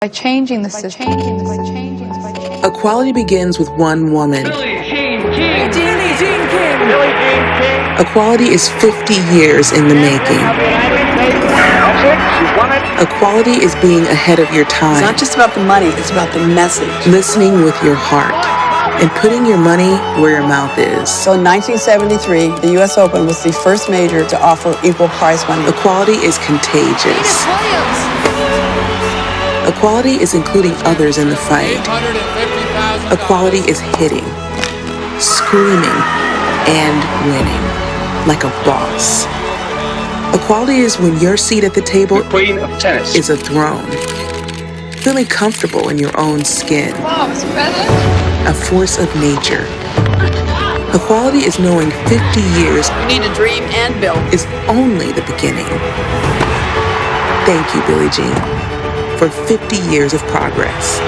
By changing the system. Equality begins with one woman. Billie Jean King. Equality is 50 years in the making. Equality is being ahead of your time. It's not just about the money, it's about the message. Listening with your heart and putting your money where your mouth is. So in 1973, the US Open was the first major to offer equal prize money. Equality is contagious. Equality is including others in the fight. Equality is hitting, screaming, and winning like a boss. Equality is when your seat at the table is a throne, feeling comfortable in your own skin, a force of nature. Equality is knowing 50 years You need to dream and build. is only the beginning. Thank you, Billie Jean, for 50 years of progress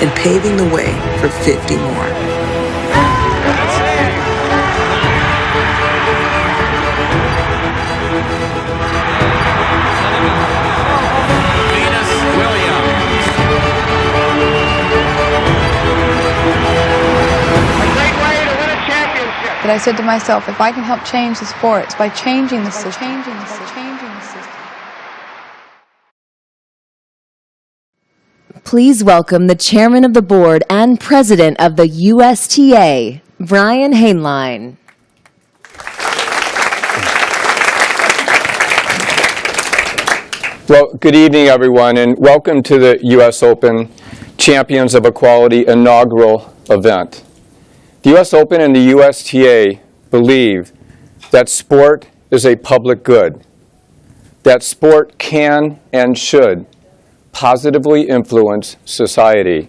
and paving the way for 50 more. But I said to myself, if I can help change the sport, it's by changing the system. Please welcome the chairman of the board and president of the USTA, Brian Hainline. Well, good evening, everyone, and welcome to the U.S. Open Champions of Equality inaugural event. The U.S. Open and the USTA believe that sport is a public good, that sport can and should positively influence society.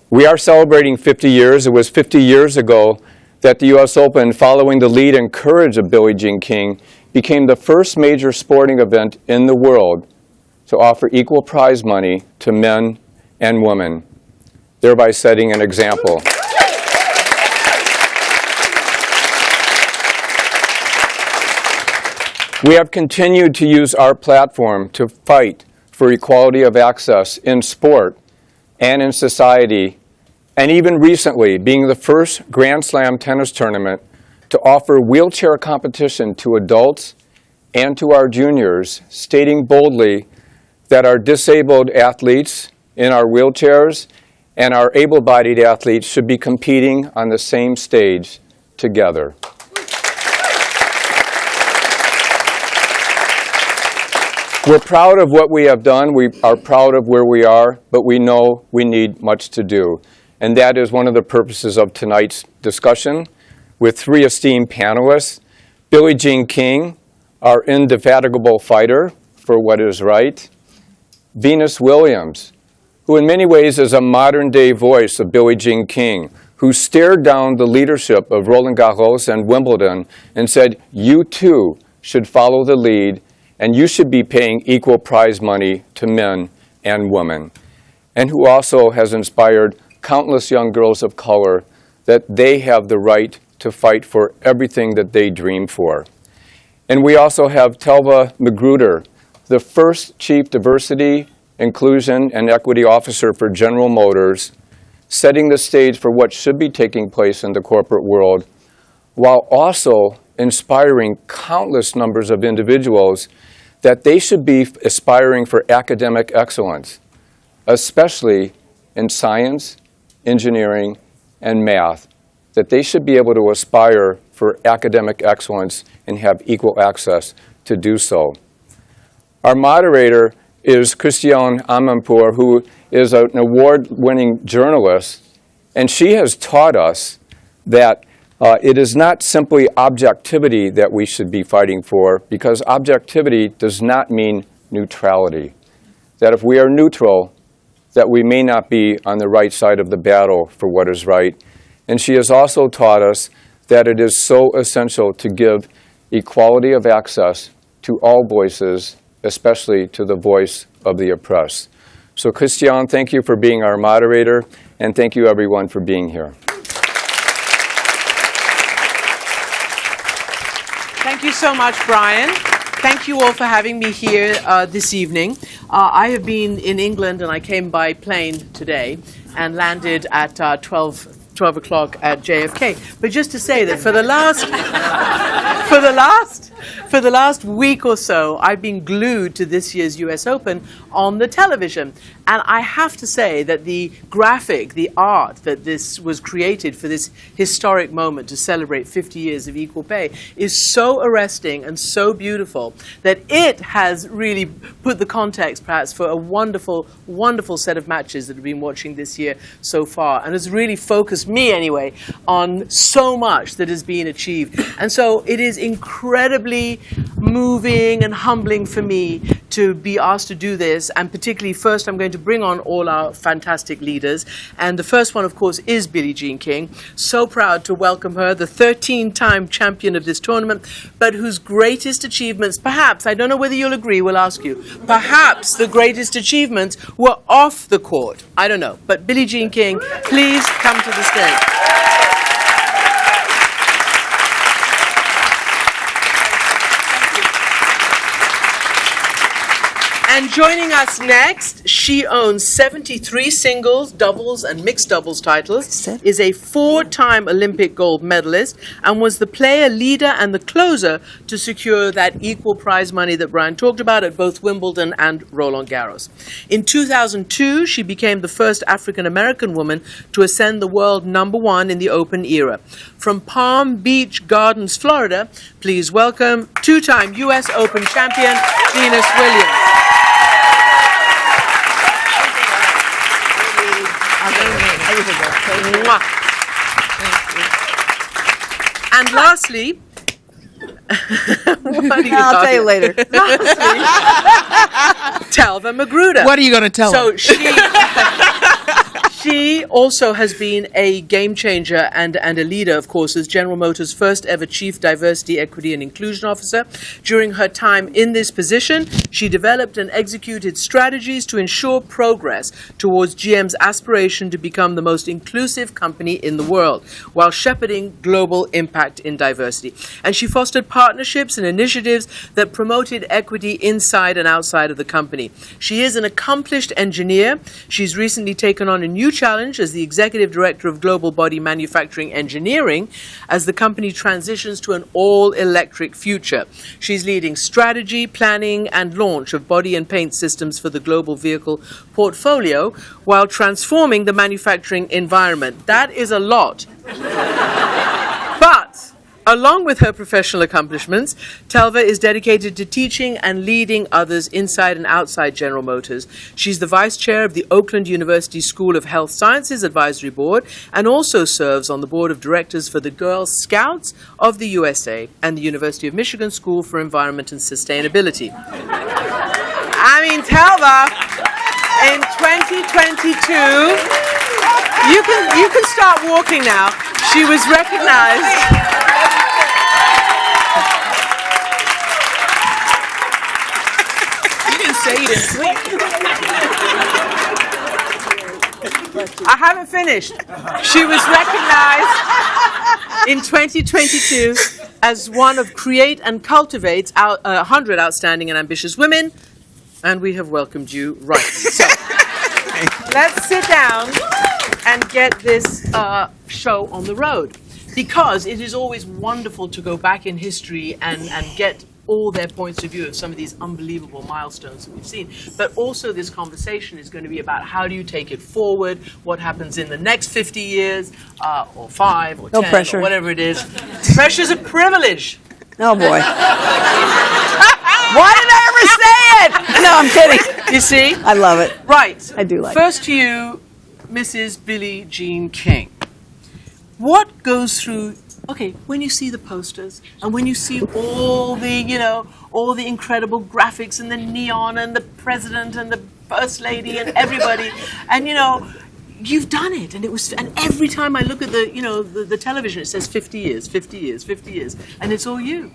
We are celebrating 50 years. It was 50 years ago that the U.S. Open, following the lead and courage of Billie Jean King, became the first major sporting event in the world to offer equal prize money to men and women, thereby setting an example. We have continued to use our platform to fight for equality of access in sport and in society, and even recently being the first Grand Slam tennis tournament to offer wheelchair competition to adults and to our juniors, stating boldly that our disabled athletes in our wheelchairs and our able-bodied athletes should be competing on the same stage together. We're proud of what we have done. We are proud of where we are, but we know we need much to do. And that is one of the purposes of tonight's discussion with three esteemed panelists: Billie Jean King, our indefatigable fighter for what is right; Venus Williams, who in many ways is a modern-day voice of Billie Jean King, who stared down the leadership of Roland Garros and Wimbledon and said, you too should follow the lead, and you should be paying equal prize money to men and women, and who also has inspired countless young girls of color that they have the right to fight for everything that they dream for. And we also have Telva McGruder, the first Chief Diversity, Inclusion, and Equity Officer for General Motors, setting the stage for what should be taking place in the corporate world, while also inspiring countless numbers of individuals that they should be aspiring for academic excellence, especially in science, engineering, and math, that they should be able to aspire for academic excellence and have equal access to do so. Our moderator is Christiane Amanpour, who is an award-winning journalist, and she has taught us that it is not simply objectivity that we should be fighting for, because objectivity does not mean neutrality. That if we are neutral, that we may not be on the right side of the battle for what is right. And she has also taught us that it is so essential to give equality of access to all voices, especially to the voice of the oppressed. So Christiane, thank you for being our moderator, and thank you everyone for being here. Thank you so much, Brian. Thank you all for having me here this evening. I have been in England, and I came by plane today and landed at 12 o'clock at JFK. But just to say that for the last week or so, I've been glued to this year's US Open on the television. And I have to say that the graphic, the art that this was created for this historic moment to celebrate 50 years of equal pay is so arresting and so beautiful that it has really put the context, perhaps, for a wonderful, wonderful set of matches that we've been watching this year so far, and has really focused me, anyway, on so much that has been achieved. And so it is incredibly moving and humbling for me to be asked to do this, and particularly first I'm going to bring on all our fantastic leaders, and the first one, of course, is Billie Jean King. So proud to welcome her, the 13-time champion of this tournament, but whose greatest achievements, perhaps, I don't know whether you'll agree, we'll ask you, perhaps the greatest achievements were off the court. I don't know, but Billie Jean King, please come to the stage. And joining us next, she owns 73 singles, doubles, and mixed doubles titles, is a 4-time Olympic gold medalist, and was the player, leader, and the closer to secure that equal prize money that Brian talked about at both Wimbledon and Roland Garros. In 2002, she became the first African-American woman to ascend the world #1 in the Open era. From Palm Beach Gardens, Florida, please welcome 2-time U.S. Open champion, Venus Williams. And lastly, I'll tell you later. Telva McGruder. What are you going to tell So him? she also has been a game changer and a leader, of course, as General Motors' first ever Chief Diversity, Equity and Inclusion Officer. During her time in this position, she developed and executed strategies to ensure progress towards GM's aspiration to become the most inclusive company in the world, while shepherding global impact in diversity. And she fostered partnerships and initiatives that promoted equity inside and outside of the company. She is an accomplished engineer. She's recently taken on a new challenge as the Executive Director of Global Body Manufacturing Engineering as the company transitions to an all-electric future. She's leading strategy, planning, and launch of body and paint systems for the global vehicle portfolio while transforming the manufacturing environment. That is a lot. But along with her professional accomplishments, Telva is dedicated to teaching and leading others inside and outside General Motors. She's the vice chair of the Oakland University School of Health Sciences Advisory Board and also serves on the board of directors for the Girl Scouts of the USTA and the University of Michigan School for Environment and Sustainability. I mean, Telva, in 2022, you can start walking now. She was recognized. Say you didn't sleep. I haven't finished. She was recognized in 2022 as one of Create and Cultivate's 100 Outstanding and Ambitious Women, and we have welcomed you right. So, let's sit down and get this show on the road, because it is always wonderful to go back in history and get all their points of view of some of these unbelievable milestones that we've seen. But also this conversation is going to be about how do you take it forward, what happens in the next 50 years, or 5, or 10, pressure. or whatever it is. Pressure's a privilege. Oh, boy. Why did I ever say it? No, I'm kidding. You see? I love it. Right. I do like First to you, Mrs. Billie Jean King. What goes through... Okay, when you see the posters and when you see all the incredible graphics and the neon and the president and the first lady and everybody, and you've done it, and every time I look at the television, it says 50 years, 50 years, 50 years, and it's all you.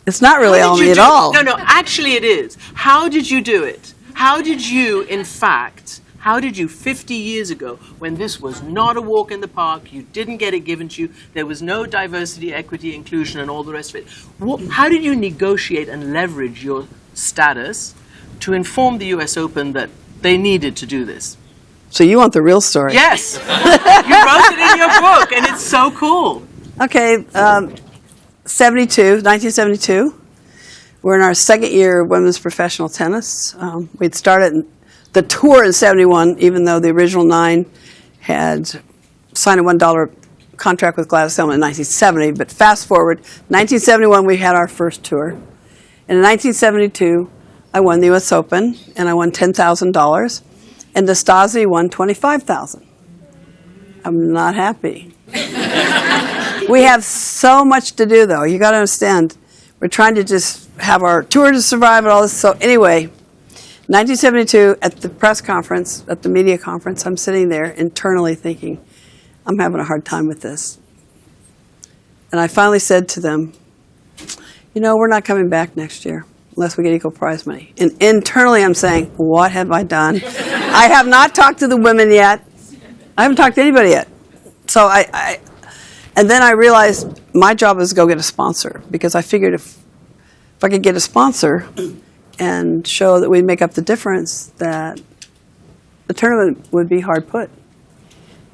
It's not really all me at all. No, actually it is. How did you do it? How did you, in fact, 50 years ago, when this was not a walk in the park, you didn't get it given to you, there was no diversity, equity, inclusion, and all the rest of it, how did you negotiate and leverage your status to inform the U.S. Open that they needed to do this? So you want the real story? Yes. You wrote it in your book, and it's so cool. Okay, 1972. We're in our second year of women's professional tennis. We'd started the tour in 71, even though the original 9 had signed a $1 contract with Gladys Hillman in 1970. But fast forward, 1971, we had our first tour. And in 1972, I won the U.S. Open, and I won $10,000. And Nastasi won $25,000. I'm not happy. We have so much to do, though. You got to understand, we're trying to just have our tour to survive and all this. So anyway, 1972, at the press conference, at the media conference, I'm sitting there internally thinking, I'm having a hard time with this. And I finally said to them, we're not coming back next year unless we get equal prize money. And internally I'm saying, what have I done? I have not talked to the women yet. I haven't talked to anybody yet. So and then I realized my job was to go get a sponsor, because I figured if I could get a sponsor and show that we'd make up the difference, that the tournament would be hard put.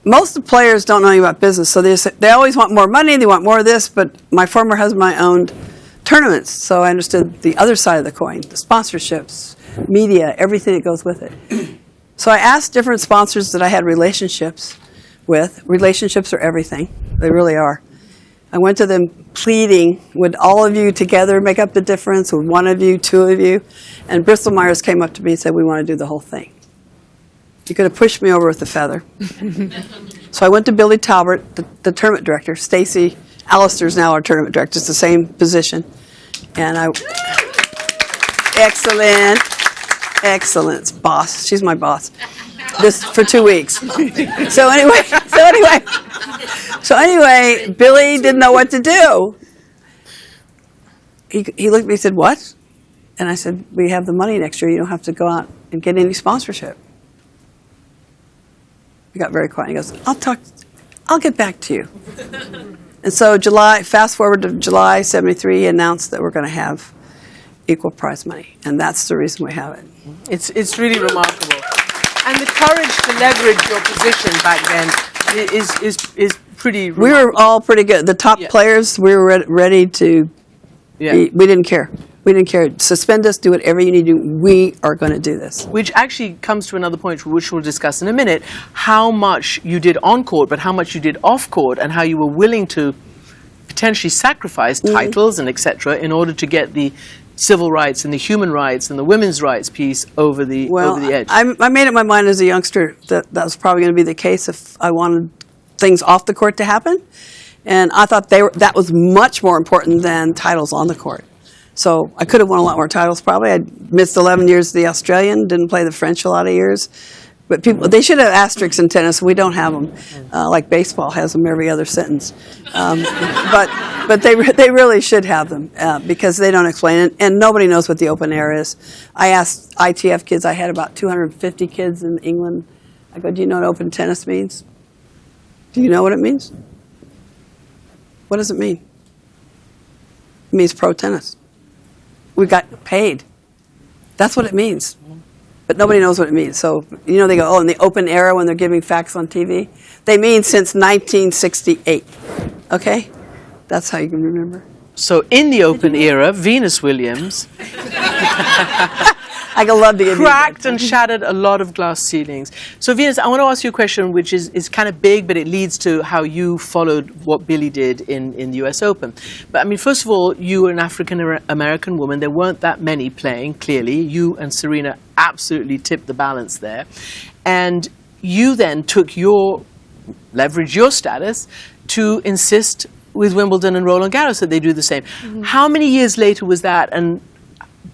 Most of the players don't know anything about business, so they always want more money, they want more of this, but my former husband and I owned tournaments, so I understood the other side of the coin, the sponsorships, media, everything that goes with it. So I asked different sponsors that I had relationships with. Relationships are everything. They really are. I went to them pleading, would all of you together make up the difference? Would one of you, two of you? And Bristol Myers came up to me and said, we want to do the whole thing. You could have pushed me over with a feather. So I went to Billie Talbert, the tournament director. Stacy Allister's now our tournament director. It's the same position. And excellent, boss. She's my boss. This for 2 weeks. So anyway, Billie didn't know what to do. He looked at me and said, what? And I said, we have the money next year. You don't have to go out and get any sponsorship. He got very quiet. He goes, I'll get back to you. And so fast forward to July 73, he announced that we're going to have equal prize money. And that's the reason we have it. It's really remarkable. And the courage to leverage your position back then is pretty remarkable. We were all pretty good. The top players, we were ready to, we didn't care. We didn't care. Suspend us, do whatever you need to do. We are going to do this. Which actually comes to another point, which we'll discuss in a minute, how much you did on court, but how much you did off court, and how you were willing to potentially sacrifice titles and etc. in order to get the civil rights and the human rights and the women's rights piece over the edge. I made up my mind as a youngster that was probably going to be the case if I wanted things off the court to happen. And I thought that was much more important than titles on the court. So I could have won a lot more titles probably. I missed 11 years of the Australian, didn't play the French a lot of years. But they should have asterisks in tennis. We don't have them, like baseball has them every other sentence. But they really should have them because they don't explain it, and nobody knows what the open air is. I asked ITF kids. I had about 250 kids in England. I go, do you know what open tennis means? Do you know what it means? What does it mean? It means pro tennis. We got paid. That's what it means. But nobody knows what it means. So, they go, in the open era when they're giving facts on TV, they mean since 1968. Okay? That's how you can remember. So in the open era, Venus Williams I love to give cracked and shattered a lot of glass ceilings. So Venus, I want to ask you a question which is kind of big, but it leads to how you followed what Billie did in the US Open. But I mean, first of all, you were an African-American woman. There weren't that many playing, clearly. You and Serena absolutely tipped the balance there. And you then leveraged your status to insist with Wimbledon and Roland Garros that they do the same. Mm-hmm. How many years later was that, and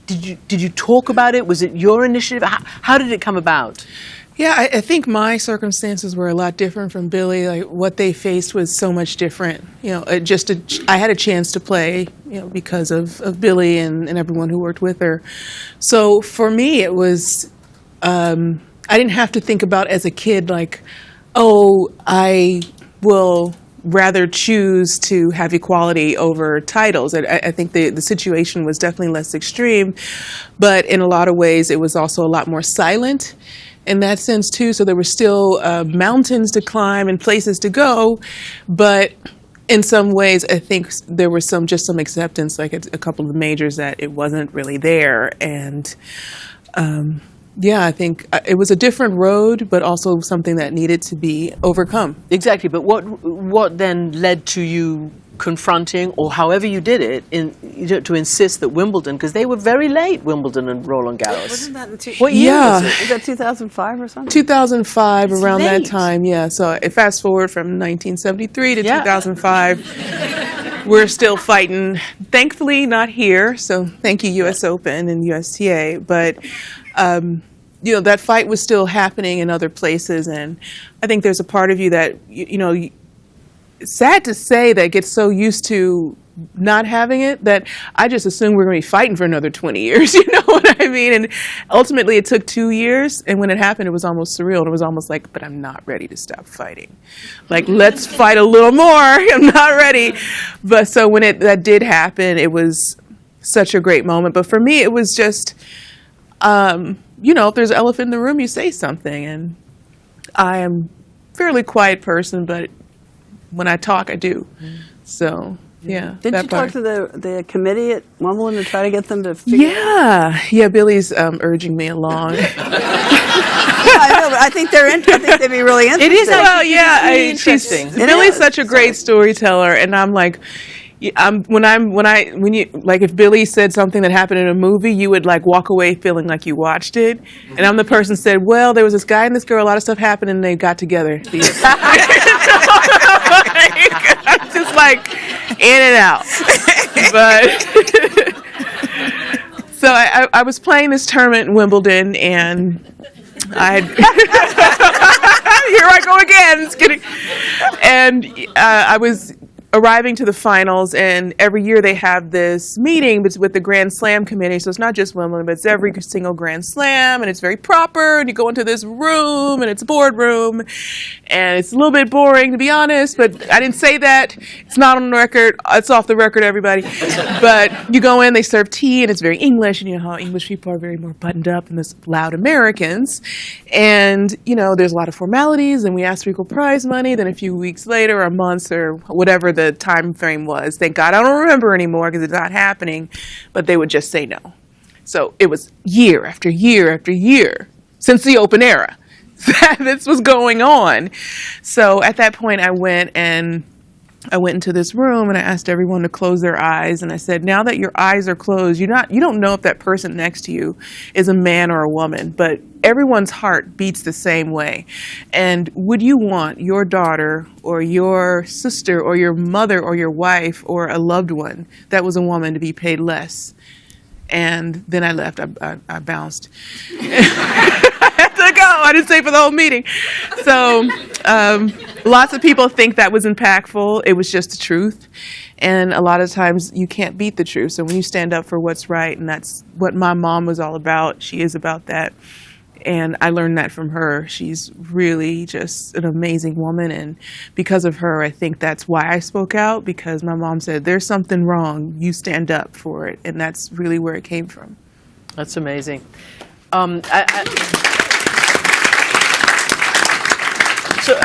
did you talk about it? Was it your initiative? How did it come about? Yeah, I think my circumstances were a lot different from Billie. Like what they faced was so much different. I had a chance to play, because of Billie and everyone who worked with her. So for me, it was I didn't have to think about as a kid like, I will rather choose to have equality over titles. I think the situation was definitely less extreme, but in a lot of ways it was also a lot more silent in that sense too. So there were still mountains to climb and places to go, but in some ways I think there was some acceptance, like a couple of the majors, that it wasn't really there. And I think it was a different road, but also something that needed to be overcome. Exactly, but what then led to you confronting, or however you did it, to insist that Wimbledon, because they were very late, Wimbledon and Roland Garros. Wasn't that what year was it? Was that 2005 or something? 2005, it's around late. that time, yeah. So fast forward from 1973 to 2005. We're still fighting. Thankfully, not here. So thank you, U.S. Open and USTA. But that fight was still happening in other places, and I think there's a part of you that it's sad to say that gets so used to not having it that I just assumed we're going to be fighting for another 20 years. You know what I mean? And ultimately, it took 2 years, and when it happened, it was almost surreal. It was almost like, but I'm not ready to stop fighting. Like, let's fight a little more. I'm not ready. But so when that did happen, it was such a great moment. But for me, it was just, if there's an elephant in the room, you say something. And I am a fairly quiet person, but when I talk, I do. So, yeah. Did you talk to the committee at Wimbledon to try to get them to figure out? Yeah, Billie's urging me along. I know, but I think I think they'd be really interested. It is really interesting. Billie's such a great storyteller, and I'm like, if Billie said something that happened in a movie, you would like walk away feeling like you watched it. And I'm the person said, well, there was this guy and this girl, a lot of stuff happened, and they got together. I'm just like in and out. But so I was playing this tournament in Wimbledon, and here I go again. Just kidding. And I was arriving to the finals, and every year they have this meeting with the Grand Slam committee. So it's not just Wimbledon, but it's every single Grand Slam, and it's very proper. And you go into this room, and it's a boardroom, and it's a little bit boring, to be honest. But I didn't say that. It's not on the record. It's off the record, everybody. But you go in, they serve tea, and it's very English, and you know how English people are very more buttoned up than this loud Americans. And there's a lot of formalities, and we asked for equal prize money. Then a few weeks later, or months, or whatever the time frame was. Thank God I don't remember anymore because it's not happening, but they would just say no. So it was year after year after year since the Open era that this was going on. So at that point I went into this room and I asked everyone to close their eyes, and I said, now that your eyes are closed, you don't know if that person next to you is a man or a woman, but everyone's heart beats the same way. And would you want your daughter or your sister or your mother or your wife or a loved one that was a woman to be paid less? And then I left. I bounced. I had to go. I didn't stay for the whole meeting. So lots of people think that was impactful. It was just the truth. And a lot of times you can't beat the truth. So when you stand up for what's right, and that's what my mom was all about. She is about that. And I learned that from her. She's really just an amazing woman. And because of her, I think that's why I spoke out, because my mom said, there's something wrong. You stand up for it. And that's really where it came from. That's amazing. So,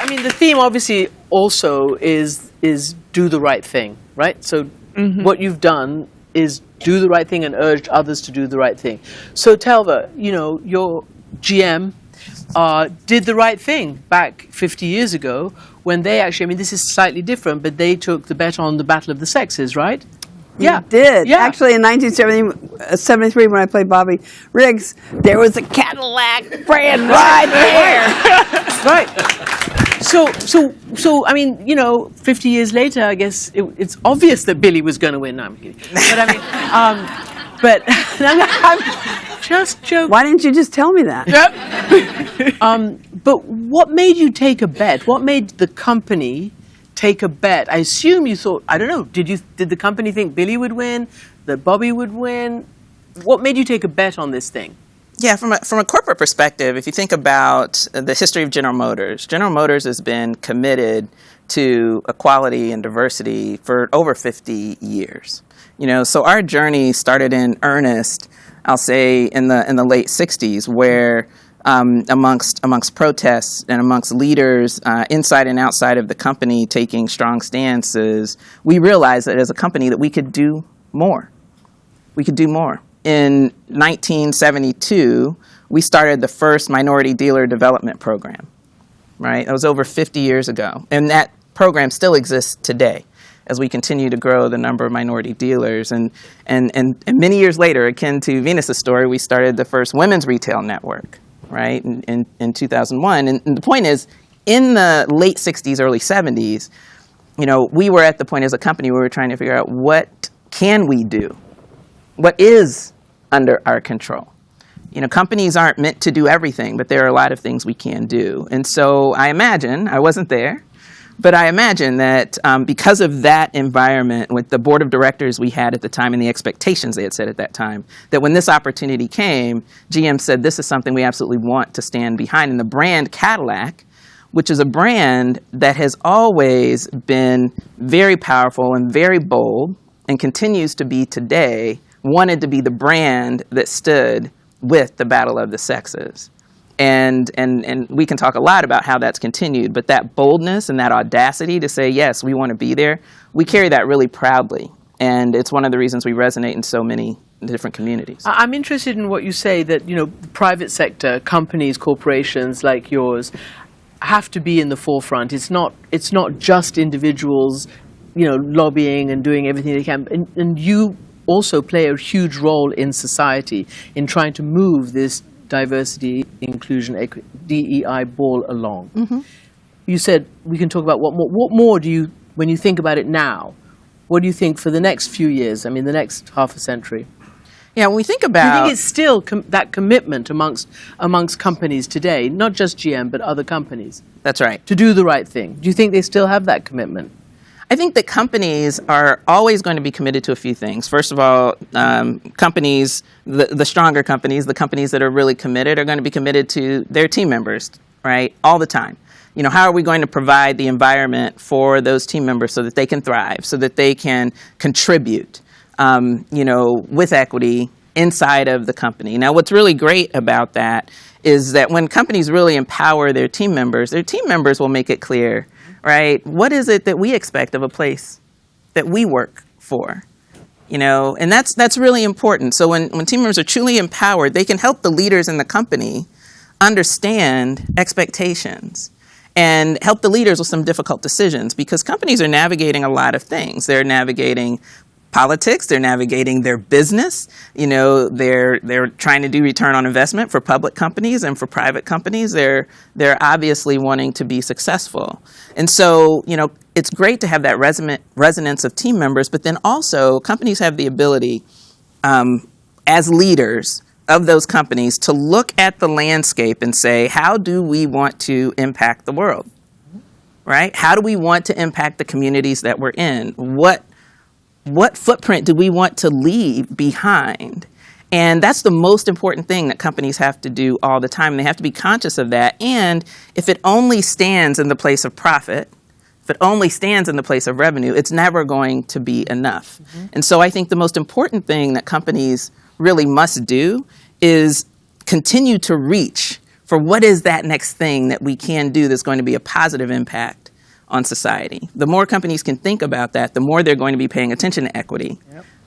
the theme obviously also is do the right thing, right? So what you've done is do the right thing and urged others to do the right thing. So Telva, your GM did the right thing back 50 years ago when they actually, this is slightly different, but they took the bet on the Battle of the Sexes, right? Yeah, did. Yeah. Actually, in 1973, when I played Bobby Riggs, there was a Cadillac brand right there. Right. So 50 years later, I guess it's obvious that Billie was going to win. No, I'm kidding. But I'm just joking. Why didn't you just tell me that? But what made you take a bet? What made the company take a bet? I assume you thought, I don't know, did the company think Billie would win, that Bobby would win? What made you take a bet on this thing? Yeah, from a corporate perspective, if you think about the history of General Motors has been committed to equality and diversity for over 50 years. So our journey started in earnest, I'll say, in the late 60s, where amongst protests and amongst leaders inside and outside of the company taking strong stances, we realized that as a company that we could do more. We could do more. In 1972, we started the first minority dealer development program, right? That was over 50 years ago. And that program still exists today as we continue to grow the number of minority dealers. And many years later, akin to Venus's story, we started the first women's retail network, right, in 2001. And the point is, in the late 60s, early 70s, we were at the point as a company where we were trying to figure out what can we do? What is under our control? Companies aren't meant to do everything, but there are a lot of things we can do. And so I imagine, I wasn't there, but I imagine that because of that environment with the board of directors we had at the time and the expectations they had set at that time, that when this opportunity came, GM said, this is something we absolutely want to stand behind. And the brand Cadillac, which is a brand that has always been very powerful and very bold and continues to be today, wanted to be the brand that stood with the battle of the sexes. And we can talk a lot about how that's continued, but that boldness and that audacity to say, yes, we want to be there, we carry that really proudly. And it's one of the reasons we resonate in so many different communities. I'm interested in what you say that, the private sector, companies, corporations like yours have to be in the forefront. It's not just individuals, lobbying and doing everything they can. And you also play a huge role in society in trying to move this diversity, inclusion, DEI ball along. Mm-hmm. You said we can talk about what more do you, when you think about it now, what do you think for the next few years, the next half a century? Yeah, when we think about... Do you think it's still that commitment amongst companies today, not just GM, but other companies? That's right. To do the right thing. Do you think they still have that commitment? I think that companies are always going to be committed to a few things. First of all, companies, the stronger companies, the companies that are really committed are going to be committed to their team members, right, all the time. How are we going to provide the environment for those team members so that they can thrive, so that they can contribute, with equity inside of the company? Now, what's really great about that is that when companies really empower their team members will make it clear, right? What is it that we expect of a place that we work for? And that's really important. So when team members are truly empowered, they can help the leaders in the company understand expectations and help the leaders with some difficult decisions, because companies are navigating a lot of things. They're navigating politics, they're navigating their business, they're trying to do return on investment for public companies and for private companies. They're obviously wanting to be successful. And so, it's great to have that resonance of team members, but then also companies have the ability, as leaders of those companies, to look at the landscape and say, how do we want to impact the world, right? How do we want to impact the communities that we're in? What footprint do we want to leave behind? And that's the most important thing that companies have to do all the time. They have to be conscious of that. And if it only stands in the place of profit, if it only stands in the place of revenue, it's never going to be enough. Mm-hmm. And so I think the most important thing that companies really must do is continue to reach for what is that next thing that we can do that's going to be a positive impact on society. The more companies can think about that, the more they're going to be paying attention to equity,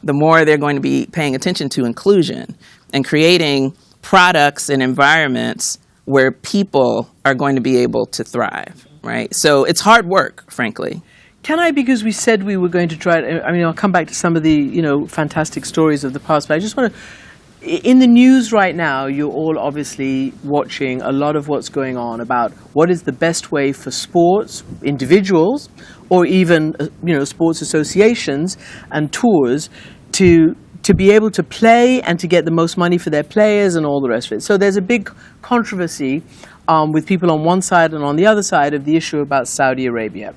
the more they're going to be paying attention to inclusion and creating products and environments where people are going to be able to thrive, right? So it's hard work, frankly. Can I, because we said we were going to try it, I'll come back to some of the, fantastic stories of the past, but I just want to, in the news right now, you're all obviously watching a lot of what's going on about what is the best way for sports, individuals, or even, sports associations and tours to be able to play and to get the most money for their players and all the rest of it. So there's a big controversy with people on one side and on the other side of the issue about Saudi Arabia.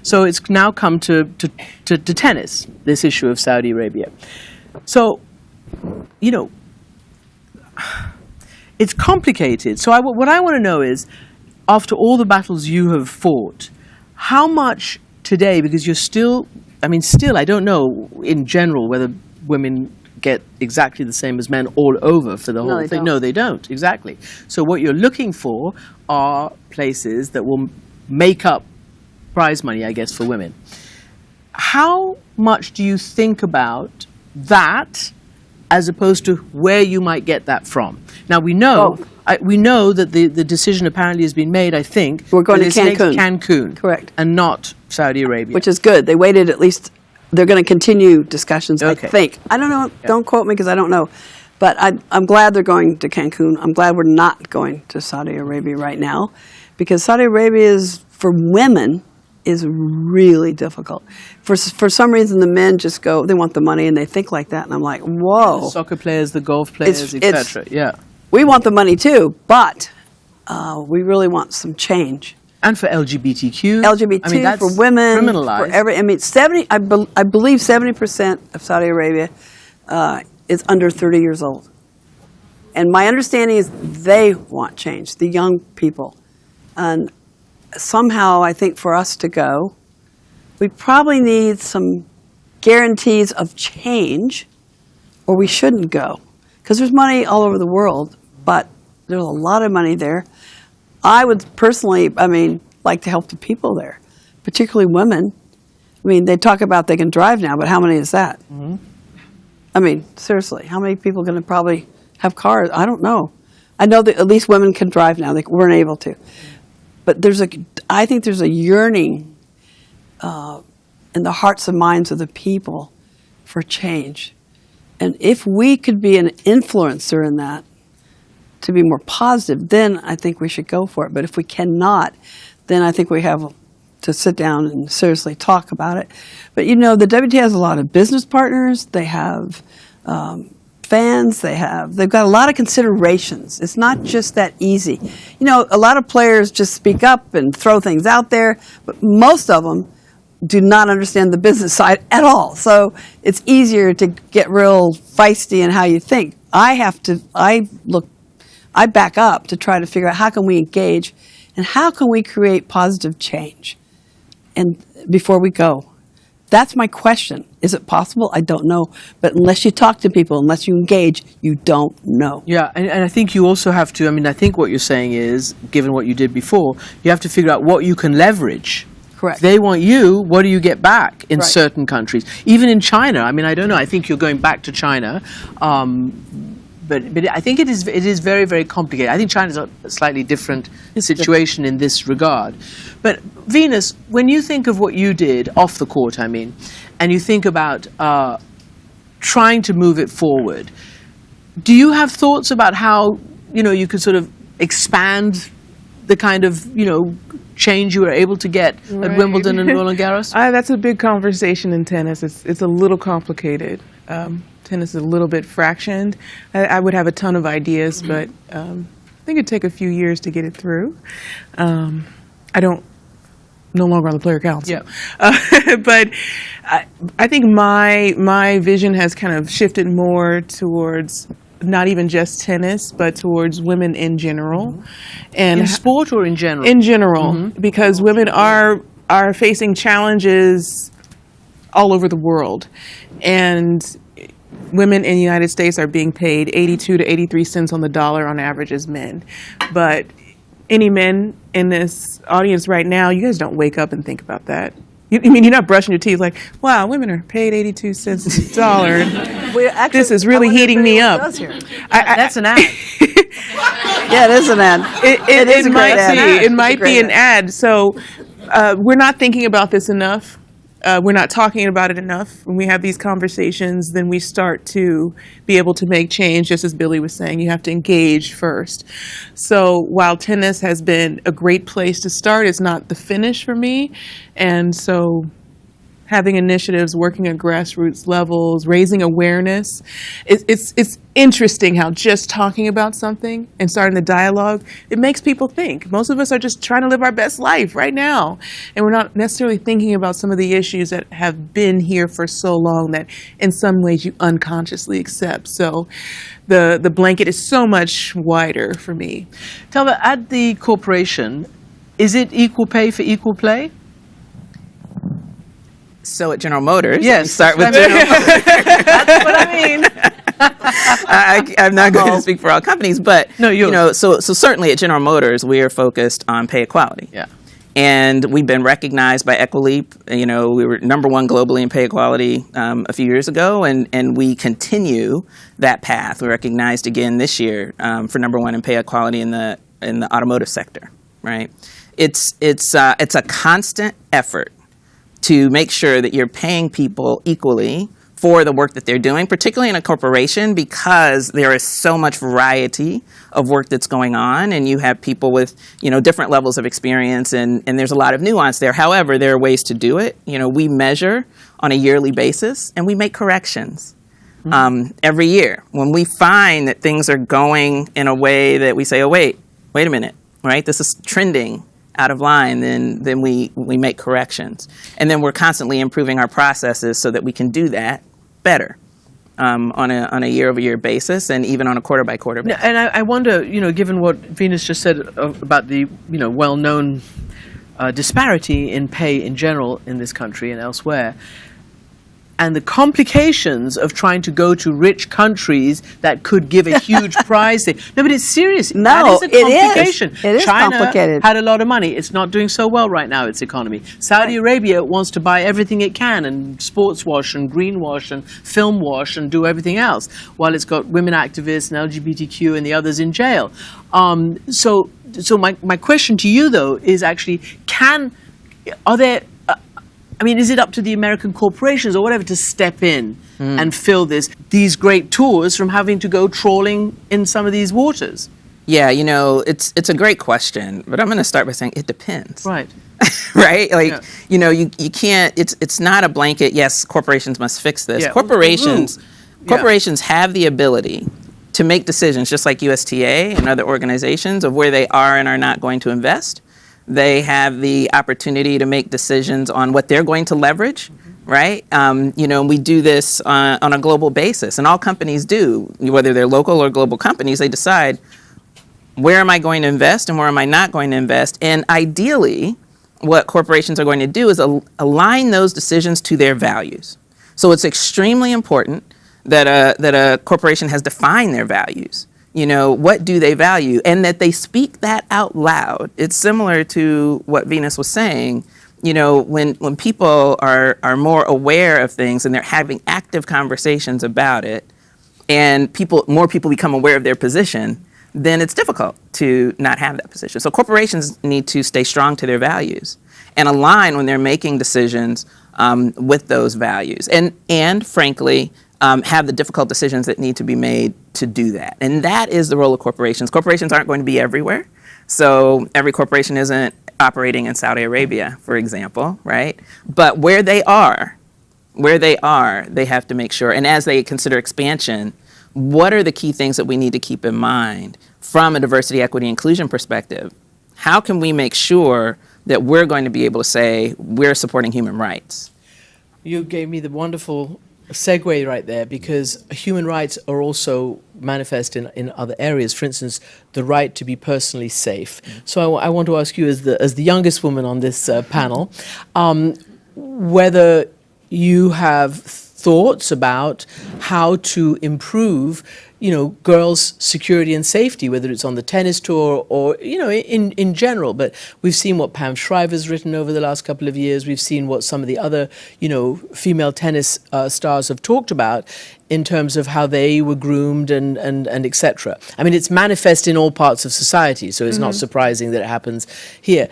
So it's now come to tennis, this issue of Saudi Arabia. So, it's complicated. So what I want to know is, after all the battles you have fought, how much today, because you're still, I don't know in general whether women get exactly the same as men all over for the whole thing. No, they don't, exactly. So what you're looking for are places that will make up prize money, I guess, for women. How much do you think about that as opposed to where you might get that from? Now, we know that the decision apparently has been made, I think. We're going to Cancun. Cancun. Correct. And not Saudi Arabia. Which is good. They waited at least, they're going to continue discussions, I think. I don't know. Yeah. Don't quote me because I don't know. But I'm glad they're going to Cancun. I'm glad we're not going to Saudi Arabia right now, because Saudi Arabia is, for women, is really difficult. For some reason, the men just go, they want the money and they think like that. And I'm like, whoa. The soccer players, the golf players, etc. Yeah. We want the money too, but we really want some change. And for LGBTQ. LGBT, for women. Criminalized. For I believe 70% of Saudi Arabia is under 30 years old. And my understanding is they want change, the young people. And somehow, I think for us to go, we probably need some guarantees of change or we shouldn't go. Because there's money all over the world, but there's a lot of money there. I would personally, like to help the people there, particularly women. They talk about they can drive now, but how many is that? Mm-hmm. Seriously, how many people are going to probably have cars? I don't know. I know that at least women can drive now. They weren't able to. But I think there's a yearning in the hearts and minds of the people for change. And if we could be an influencer in that, to be more positive, then I think we should go for it. But if we cannot, then I think we have to sit down and seriously talk about it. But the WTA has a lot of business partners. They have fans. They've got a lot of considerations. It's not just that easy. A lot of players just speak up and throw things out there, but most of them do not understand the business side at all. So it's easier to get real feisty in how you think. I back up to try to figure out how can we engage and how can we create positive change. And before we go, that's my question. Is it possible? I don't know. But unless you talk to people, unless you engage, you don't know. Yeah, and I think you also have to, I think what you're saying is, given what you did before, you have to figure out what you can leverage. Correct. If they want you, what do you get back in Right. certain countries? Even in China, I don't know. I think you're going back to China. But I think it is very, very complicated. I think China's a slightly different situation in this regard. But Venus, when you think of what you did off the court, and you think about trying to move it forward, do you have thoughts about how you could sort of expand the kind of change you were able to get at Wimbledon and Roland Garros? That's a big conversation in tennis. It's a little complicated. Tennis is a little bit fractioned. I would have a ton of ideas, but I think it'd take a few years to get it through. I don't no longer on the player council. Yeah. But I think my vision has kind of shifted more towards not even just tennis, but towards women in general. And in sport or in general? In general, because women are facing challenges all over the world. And women in the United States are being paid 82 to 83 cents on the dollar on average as men. But any men in this audience right now, you guys don't wake up and think about that. You're not brushing your teeth like, wow, women are paid 82 cents a dollar. This is really heating me up. That's an ad. Yeah, it is an ad. It might be an ad. So we're not thinking about this enough. We're not talking about it enough. When we have these conversations, then we start to be able to make change, just as Billie was saying. You have to engage first. So while tennis has been a great place to start, it's not the finish for me. And so having initiatives, working at grassroots levels, raising awareness, it's interesting how just talking about something and starting the dialogue, it makes people think. Most of us are just trying to live our best life right now. And we're not necessarily thinking about some of the issues that have been here for so long that in some ways you unconsciously accept. So the blanket is so much wider for me. Telva, at the corporation, is it equal pay for equal play? So at General Motors, yes, start with General Motors. That's what I mean. I'm not going to speak for all companies, but no, so certainly at General Motors, we are focused on pay equality. Yeah. And we've been recognized by Equileap. We were number one globally in pay equality a few years ago, and we continue that path. We're recognized again this year for number one in pay equality in the automotive sector. Right? It's a constant effort to make sure that you're paying people equally for the work that they're doing, particularly in a corporation, because there is so much variety of work that's going on, and you have people with different levels of experience, and there's a lot of nuance there. However, there are ways to do it. We measure on a yearly basis, and we make corrections every year. When we find that things are going in a way that we say, oh, wait a minute, right? This is trending out of line, then we make corrections. And then we're constantly improving our processes so that we can do that better on a year-over-year basis and even on a quarter-by-quarter basis. And I wonder, given what Venus just said about the, well-known disparity in pay in general in this country and elsewhere, and the complications of trying to go to rich countries that could give a huge prize thing. No, but it's serious. No, that is a it is. complication. It is China complicated. had a lot of money. It's not doing so well right now, its economy. Saudi Arabia wants to buy everything it can and sports wash and greenwash and film wash and do everything else, while it's got women activists and LGBTQ and the others in jail. So my question to you, though, is actually, is it up to the American corporations or whatever to step in and fill these great tours from having to go trawling in some of these waters? Yeah, it's a great question, but I'm going to start by saying it depends. Right. Right? You can't, it's not a blanket, yes, corporations must fix this. Yeah. Corporations have the ability to make decisions, just like USTA and other organizations, of where they are and are not going to invest. They have the opportunity to make decisions on what they're going to leverage, right? We do this on a global basis, and all companies do, whether they're local or global companies. They decide, where am I going to invest and where am I not going to invest? And ideally, what corporations are going to do is align those decisions to their values. So it's extremely important that a corporation has defined their values. What do they value? And that they speak that out loud. It's similar to what Venus was saying. When people are more aware of things and they're having active conversations about it, and more people become aware of their position, then it's difficult to not have that position. So corporations need to stay strong to their values and align when they're making decisions with those values. And frankly, have the difficult decisions that need to be made to do that. And that is the role of corporations. Corporations aren't going to be everywhere. So every corporation isn't operating in Saudi Arabia, for example, right? But where they are, they have to make sure. And as they consider expansion, what are the key things that we need to keep in mind from a diversity, equity, inclusion perspective? How can we make sure that we're going to be able to say we're supporting human rights? You gave me the wonderful segue right there, because human rights are also manifest in other areas. For instance, the right to be personally safe. So I want to ask you, as the youngest woman on this panel, whether you have thoughts about how to improve, girls' security and safety, whether it's on the tennis tour or, in general. But we've seen what Pam Shriver's written over the last couple of years. We've seen what some of the other, female tennis stars have talked about in terms of how they were groomed and et cetera. I mean, it's manifest in all parts of society, so it's not surprising that it happens here.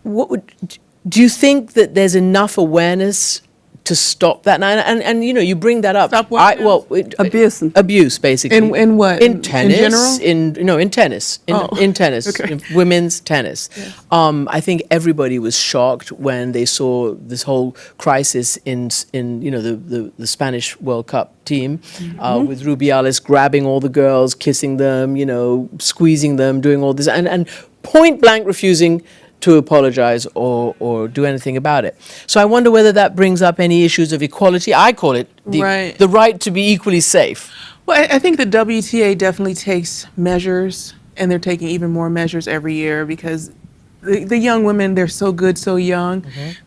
Do you think that there's enough awareness to stop that? And you bring that up. Stop what? Abuse. Abuse, basically. In what? In tennis. In general? In tennis. In tennis. Okay. In women's tennis. Yes. I think everybody was shocked when they saw this whole crisis in the Spanish World Cup team, with Rubiales grabbing all the girls, kissing them, squeezing them, doing all this, and point blank refusing to apologize or do anything about it. So I wonder whether that brings up any issues of equality. I call it the right to be equally safe. Well, I think the WTA definitely takes measures, and they're taking even more measures every year, because the young women, they're so good, so young,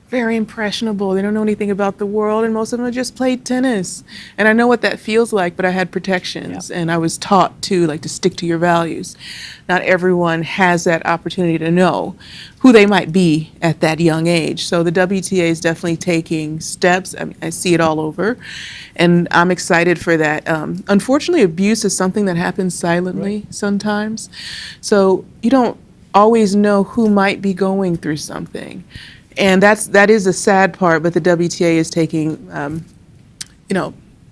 very impressionable. They don't know anything about the world, and most of them have just played tennis. And I know what that feels like, but I had protections, and I was taught to stick to your values. Not everyone has that opportunity to know who they might be at that young age. So the WTA is definitely taking steps. I mean, I see it all over, and I'm excited for that. Unfortunately, abuse is something that happens silently sometimes. So you don't always know who might be going through something. And that is a sad part, but the WTA is taking,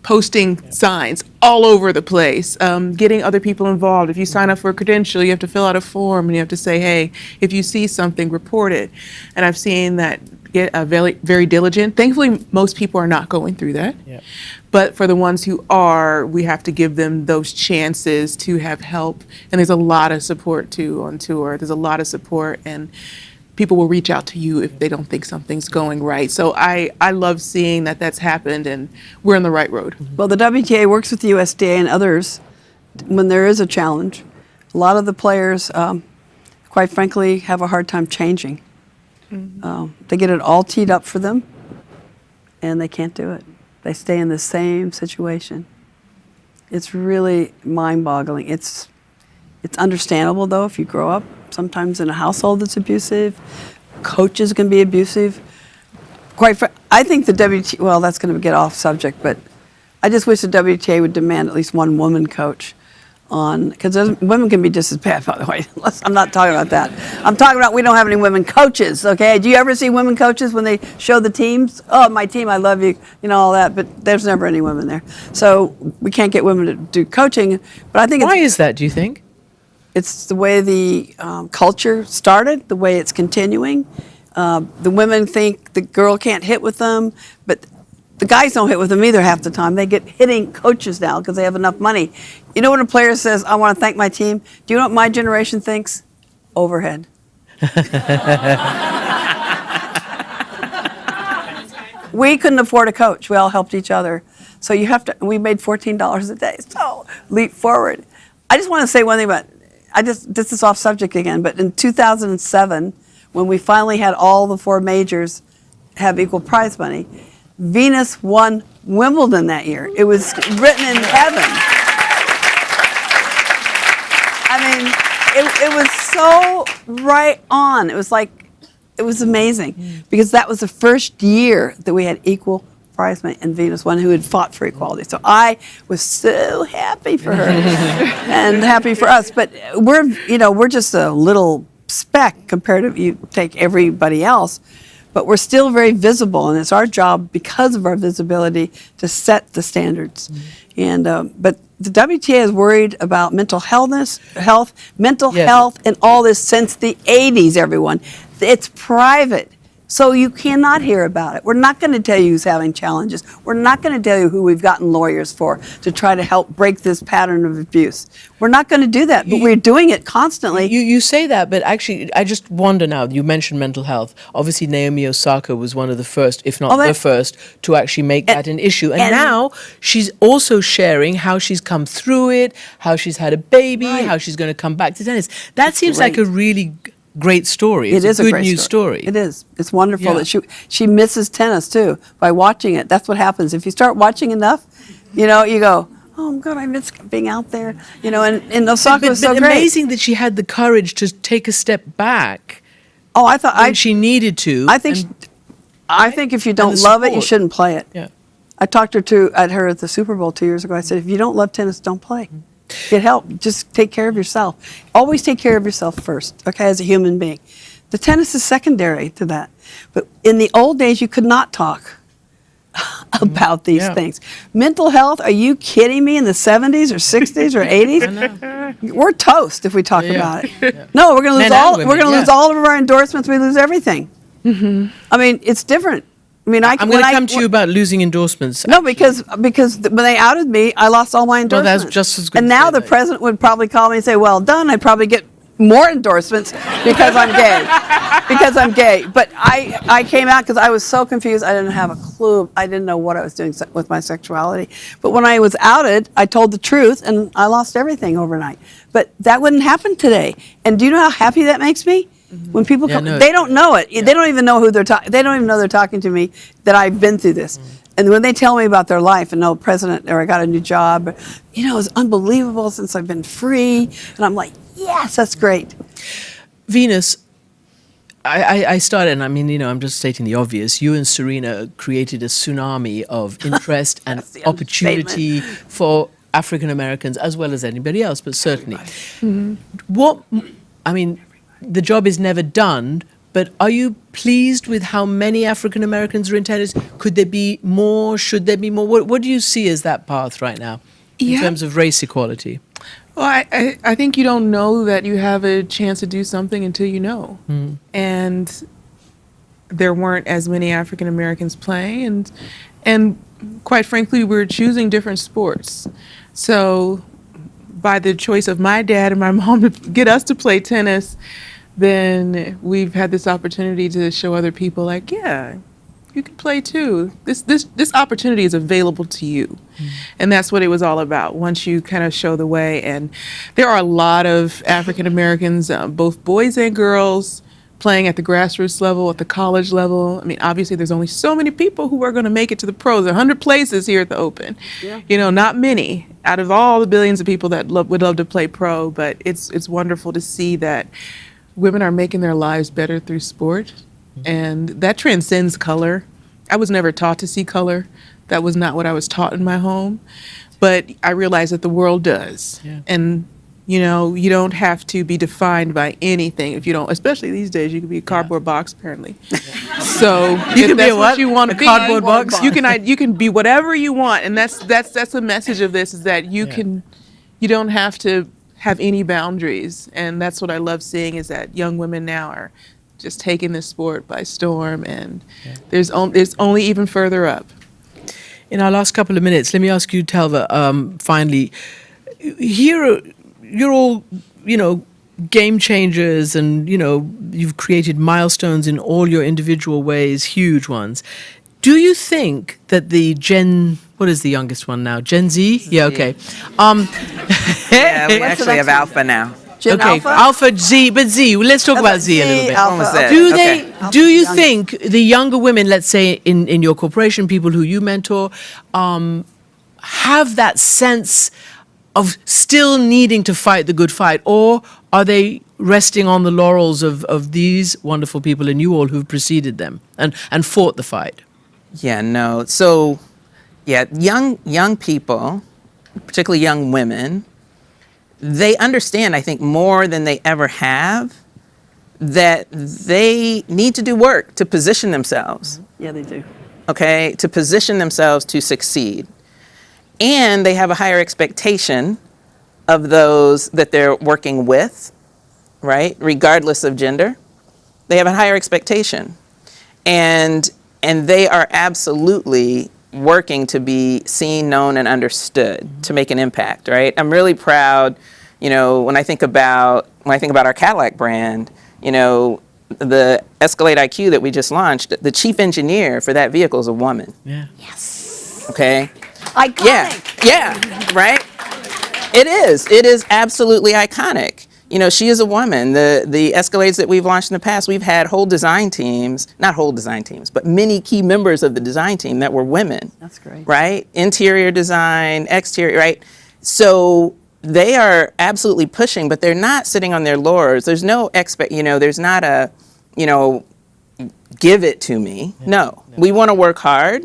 posting signs all over the place, getting other people involved. If you sign up for a credential, you have to fill out a form, and you have to say, hey, if you see something, report it. And I've seen that get very, very diligent. Thankfully, most people are not going through that. Yeah. But for the ones who are, we have to give them those chances to have help. And there's a lot of support, too, on tour. There's a lot of support, and people will reach out to you if they don't think something's going right. So I love seeing that that's happened, and we're on the right road. Well, the WTA works with the USTA and others when there is a challenge. A lot of the players, quite frankly, have a hard time changing. They get it all teed up for them, and they can't do it. They stay in the same situation. It's really mind-boggling. It's understandable, though, if you grow up sometimes in a household that's abusive. Coaches can be abusive. I think the WTA, well, that's going to get off subject, but I just wish the WTA would demand at least one woman coach on, because women can be just as bad, by the way. I'm not talking about that. I'm talking about we don't have any women coaches, okay? Do you ever see women coaches when they show the teams? Oh, my team, I love you, all that, but there's never any women there. So we can't get women to do coaching, but I think Why is that, do you think? It's the way the culture started, the way it's continuing. The women think the girl can't hit with them, but the guys don't hit with them either half the time. They get hitting coaches now because they have enough money. You know when a player says, I want to thank my team? Do you know what my generation thinks? Overhead. We couldn't afford a coach. We all helped each other. So we made $14 a day. So leap forward. I just want to say one thing about, this is off subject again, but in 2007, when we finally had all the 4 majors have equal prize money, Venus won Wimbledon that year. It was written in heaven. I mean, it was so right on. It was amazing because that was the first year that we had equal prize money, and Venus won, who had fought for equality. So I was so happy for her and happy for us. But we're just a little speck compared to you take everybody else. But we're still very visible, and it's our job, because of our visibility, to set the standards. And but the WTA is worried about mental health, and all this since the 80s, everyone. It's private, so you cannot hear about it. We're not going to tell you who's having challenges. We're not going to tell you who we've gotten lawyers for to try to help break this pattern of abuse. We're not going to do that, but we're doing it constantly. You say that, but actually, I just wonder now, you mentioned mental health. Obviously, Naomi Osaka was one of the first, if not the first, to actually make that an issue. And now she's also sharing how she's come through it, how she's had a baby, how she's going to come back to tennis. That seems like a really great story. It's a good news story. It is. It's wonderful that she misses tennis too by watching it. That's what happens. If you start watching enough, you go, oh God, I miss being out there. And Osaka was so great. Amazing that she had the courage to take a step back. Oh, I thought she needed to. I think if you don't love it, you shouldn't play it. Yeah. I talked at her at the Super Bowl 2 years ago. I said, if you don't love tennis, don't play. Get help. Just take care of yourself. Always take care of yourself first, okay, as a human being. The tennis is secondary to that. But in the old days, you could not talk about these things. Mental health, are you kidding me? In the 70s or 60s or 80s? We're toast if we talk about it. Yeah. No, we're going to lose all of our endorsements. We lose everything. I mean, it's different. I mean, I'm going to come to you about losing endorsements. No, because when they outed me, I lost all my endorsements. Well, that's just as good. And now the president would probably call me and say, well done, I'd probably get more endorsements because I'm gay. But I came out because I was so confused. I didn't have a clue. I didn't know what I was doing with my sexuality. But when I was outed, I told the truth, and I lost everything overnight. But that wouldn't happen today. And do you know how happy that makes me? When people come, they don't know it. They don't even know who they're talking. They don't even know they're talking to me, that I've been through this. And when they tell me about their life and president, or I got a new job, it's unbelievable since I've been free. And I'm like, yes, that's great. Venus, I started, and I mean, I'm just stating the obvious. You and Serena created a tsunami of interest and opportunity for African Americans as well as anybody else, but certainly. The job is never done, but are you pleased with how many African Americans are in tennis? Could there be more? Should there be more? What do you see as that path right now in terms of race equality? Well, I think you don't know that you have a chance to do something until you know. And there weren't as many African Americans playing, and quite frankly, we're choosing different sports. So by the choice of my dad and my mom to get us to play tennis, then we've had this opportunity to show other people, you can play too. This opportunity is available to you. And that's what it was all about, once you kind of show the way. And there are a lot of African Americans, both boys and girls, playing at the grassroots level, at the college level. I mean, obviously, there's only so many people who are going to make it to the pros. There are 100 places here at the Open. Yeah. You know, not many out of all the billions of people that would love to play pro. But it's wonderful to see that women are making their lives better through sport, and that transcends color. I was never taught to see color. That was not what I was taught in my home. But I realized that the world does, and you know, you don't have to be defined by anything. If you don't, especially these days, you can be a cardboard box, apparently. So you can that's be what you want to be. Cardboard box. You can be whatever you want, and that's the message of this: is that you don't have to have any boundaries, and that's what I love seeing is that young women now are just taking this sport by storm, and there's only even further up. In our last couple of minutes, let me ask you, Telva, finally, here you're all, you know, game changers and, you know, you've created milestones in all your individual ways, huge ones. Do you think that the what is the youngest one now? Gen Z? Yeah, okay. Yeah, we actually have Alpha now. Gen okay, Alpha? Z, but Z, let's talk about Z a little bit. Alpha. Do you think the younger women, let's say in your corporation, people who you mentor, have that sense of still needing to fight the good fight, or are they resting on the laurels of these wonderful people and you all who've preceded them and fought the fight? Yeah, no. So, yeah, young people, particularly young women, they understand, I think, more than they ever have, that they need to do work to position themselves. Yeah, they do. Okay, to position themselves to succeed. And they have a higher expectation of those that they're working with, right? Regardless of gender. They have a higher expectation. And they are absolutely working to be seen, known, and understood, to make an impact, right? I'm really proud, you know, when I think about our Cadillac brand, you know, the Escalade IQ that we just launched, the chief engineer for that vehicle is a woman. Yeah. Yes. Okay? Iconic. Yeah, right? It is absolutely iconic. You know, she is a woman. The Escalades that we've launched in the past, we've had whole design teams, not whole design teams, but many key members of the design team that were women. That's great. Right? Interior design, exterior, right? So they are absolutely pushing, but they're not sitting on their laurels. There's no there's not a, you know, give it to me. No. We want to work hard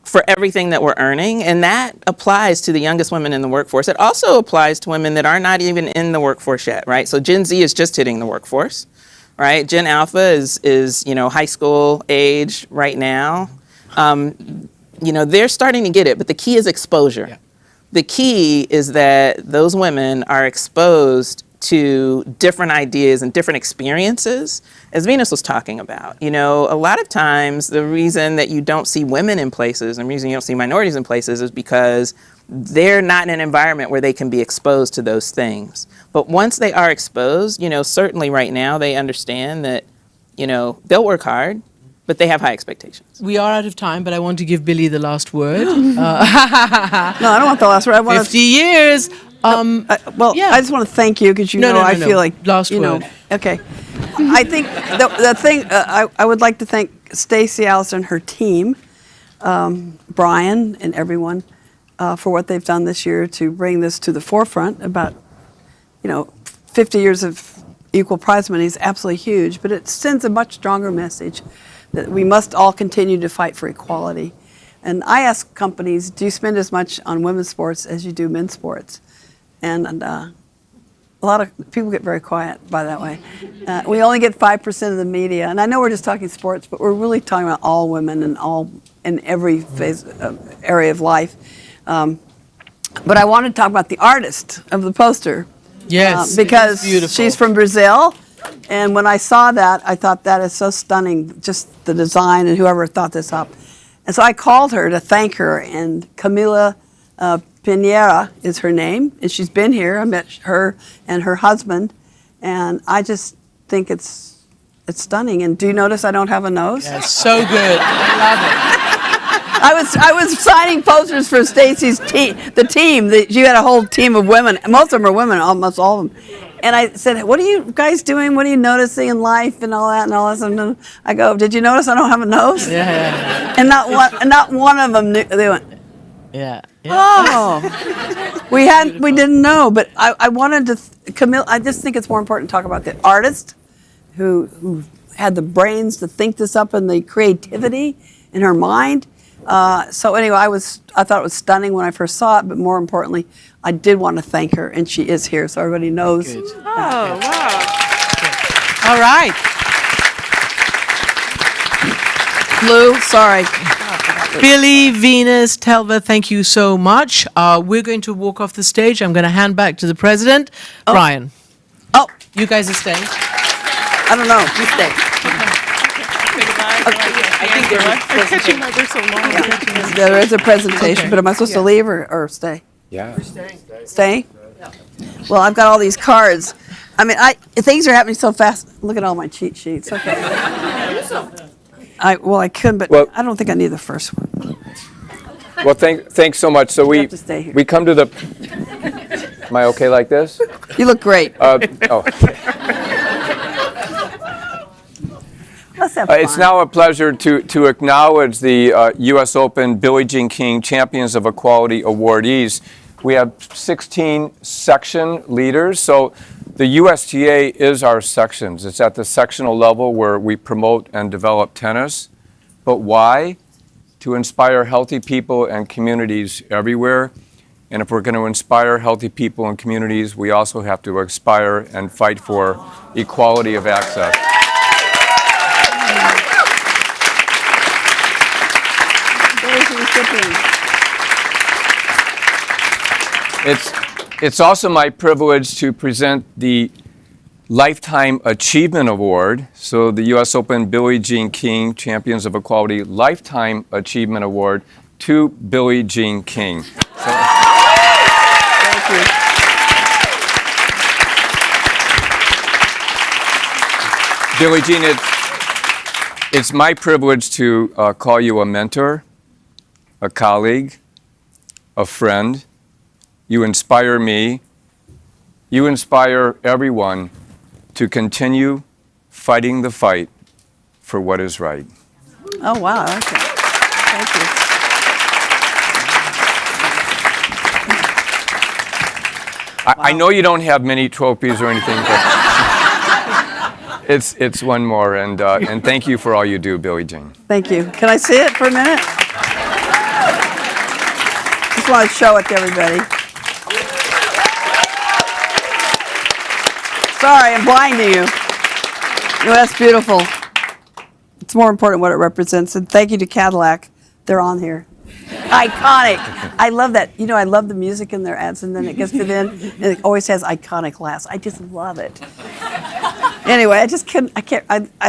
for everything that we're earning, and that applies to the youngest women in the workforce. It also applies to women that are not even in the workforce yet, right? So Gen Z is just hitting the workforce, right? Gen Alpha is you know, high school age right now. You know, they're starting to get it, but the key is exposure. Yeah. The key is that those women are exposed to different ideas and different experiences, as Venus was talking about. You know, a lot of times the reason that you don't see women in places and the reason you don't see minorities in places is because they're not in an environment where they can be exposed to those things. But once they are exposed, you know, certainly right now they understand that, you know, they'll work hard, but they have high expectations. We are out of time, but I want to give Billie the last word. No, I don't want the last word. I want 50 years. I just want to thank you because I feel like last you word. know. Okay, I think the thing I would like to thank Stacey, Allison, and her team, Brian, and everyone for what they've done this year to bring this to the forefront. About 50 years of equal prize money is absolutely huge, but it sends a much stronger message that we must all continue to fight for equality. And I ask companies, do you spend as much on women's sports as you do men's sports? And a lot of people get very quiet by that way. We only get 5% of the media. And I know we're just talking sports, but we're really talking about all women and all in every phase, area of life. But I want to talk about the artist of the poster. Yes, because she's from Brazil. And when I saw that, I thought that is so stunning, just the design and whoever thought this up. And so I called her to thank her, and Camila Pinheira is her name, and she's been here. I met her and her husband, and I just think it's stunning. And do you notice I don't have a nose? Yeah, it's so good. I love it. I was signing posters for Stacey's team, the team. You had a whole team of women. Most of them are women, almost all of them. And I said, what are you guys doing? What are you noticing in life and all that and all this? And I go, did you notice I don't have a nose? Yeah. And not one of them knew. They went, Yeah. oh. we didn't know, but I wanted to, Camille, I just think it's more important to talk about the artist who had the brains to think this up and the creativity in her mind. So anyway, I thought it was stunning when I first saw it, but more importantly, I did want to thank her, and she is here, so everybody knows. Good. Oh, wow. All right. Lou, sorry. Billie, Venus, Telva, thank you so much. We're going to walk off the stage. I'm going to hand back to the president. Brian. Oh, You guys are staying? I don't know. You stay. I think there's a Catching my breath so long. There is a presentation, but am I supposed to leave or stay? Yeah. Stay? Well, I've got all these cards. I mean, things are happening so fast. Look at all my cheat sheets. Okay. I could, but Well- I don't think I need the first one. Well, thanks so much. So have to stay here. we come to the. Am I okay like this? You look great. Oh. Let's have fun. It's now a pleasure to acknowledge the U.S. Open Billie Jean King Champions of Equality awardees. We have 16 section leaders. So the USTA is our sections. It's at the sectional level where we promote and develop tennis. But why? To inspire healthy people and communities everywhere. And if we're going to inspire healthy people and communities, we also have to aspire and fight for equality of access. It's also my privilege to present the Lifetime Achievement Award. So the U.S. Open Billie Jean King Champions of Equality Lifetime Achievement Award to Billie Jean King. Thank you. Billie Jean, it's my privilege to call you a mentor, a colleague, a friend. You inspire me. You inspire everyone to continue fighting the fight for what is right. Oh, wow. Okay. Thank you. I know you don't have many trophies or anything, but it's one more. And thank you for all you do, Billie Jean. Thank you. Can I see it for a minute? Just want to show it to everybody. Sorry, I'm blind to you. No, that's beautiful. It's more important what it represents. And thank you to Cadillac. They're on here. Iconic. I love that. You know, I love the music in their ads, and then it gets to the end, and it always has iconic last. I just love it. Anyway, I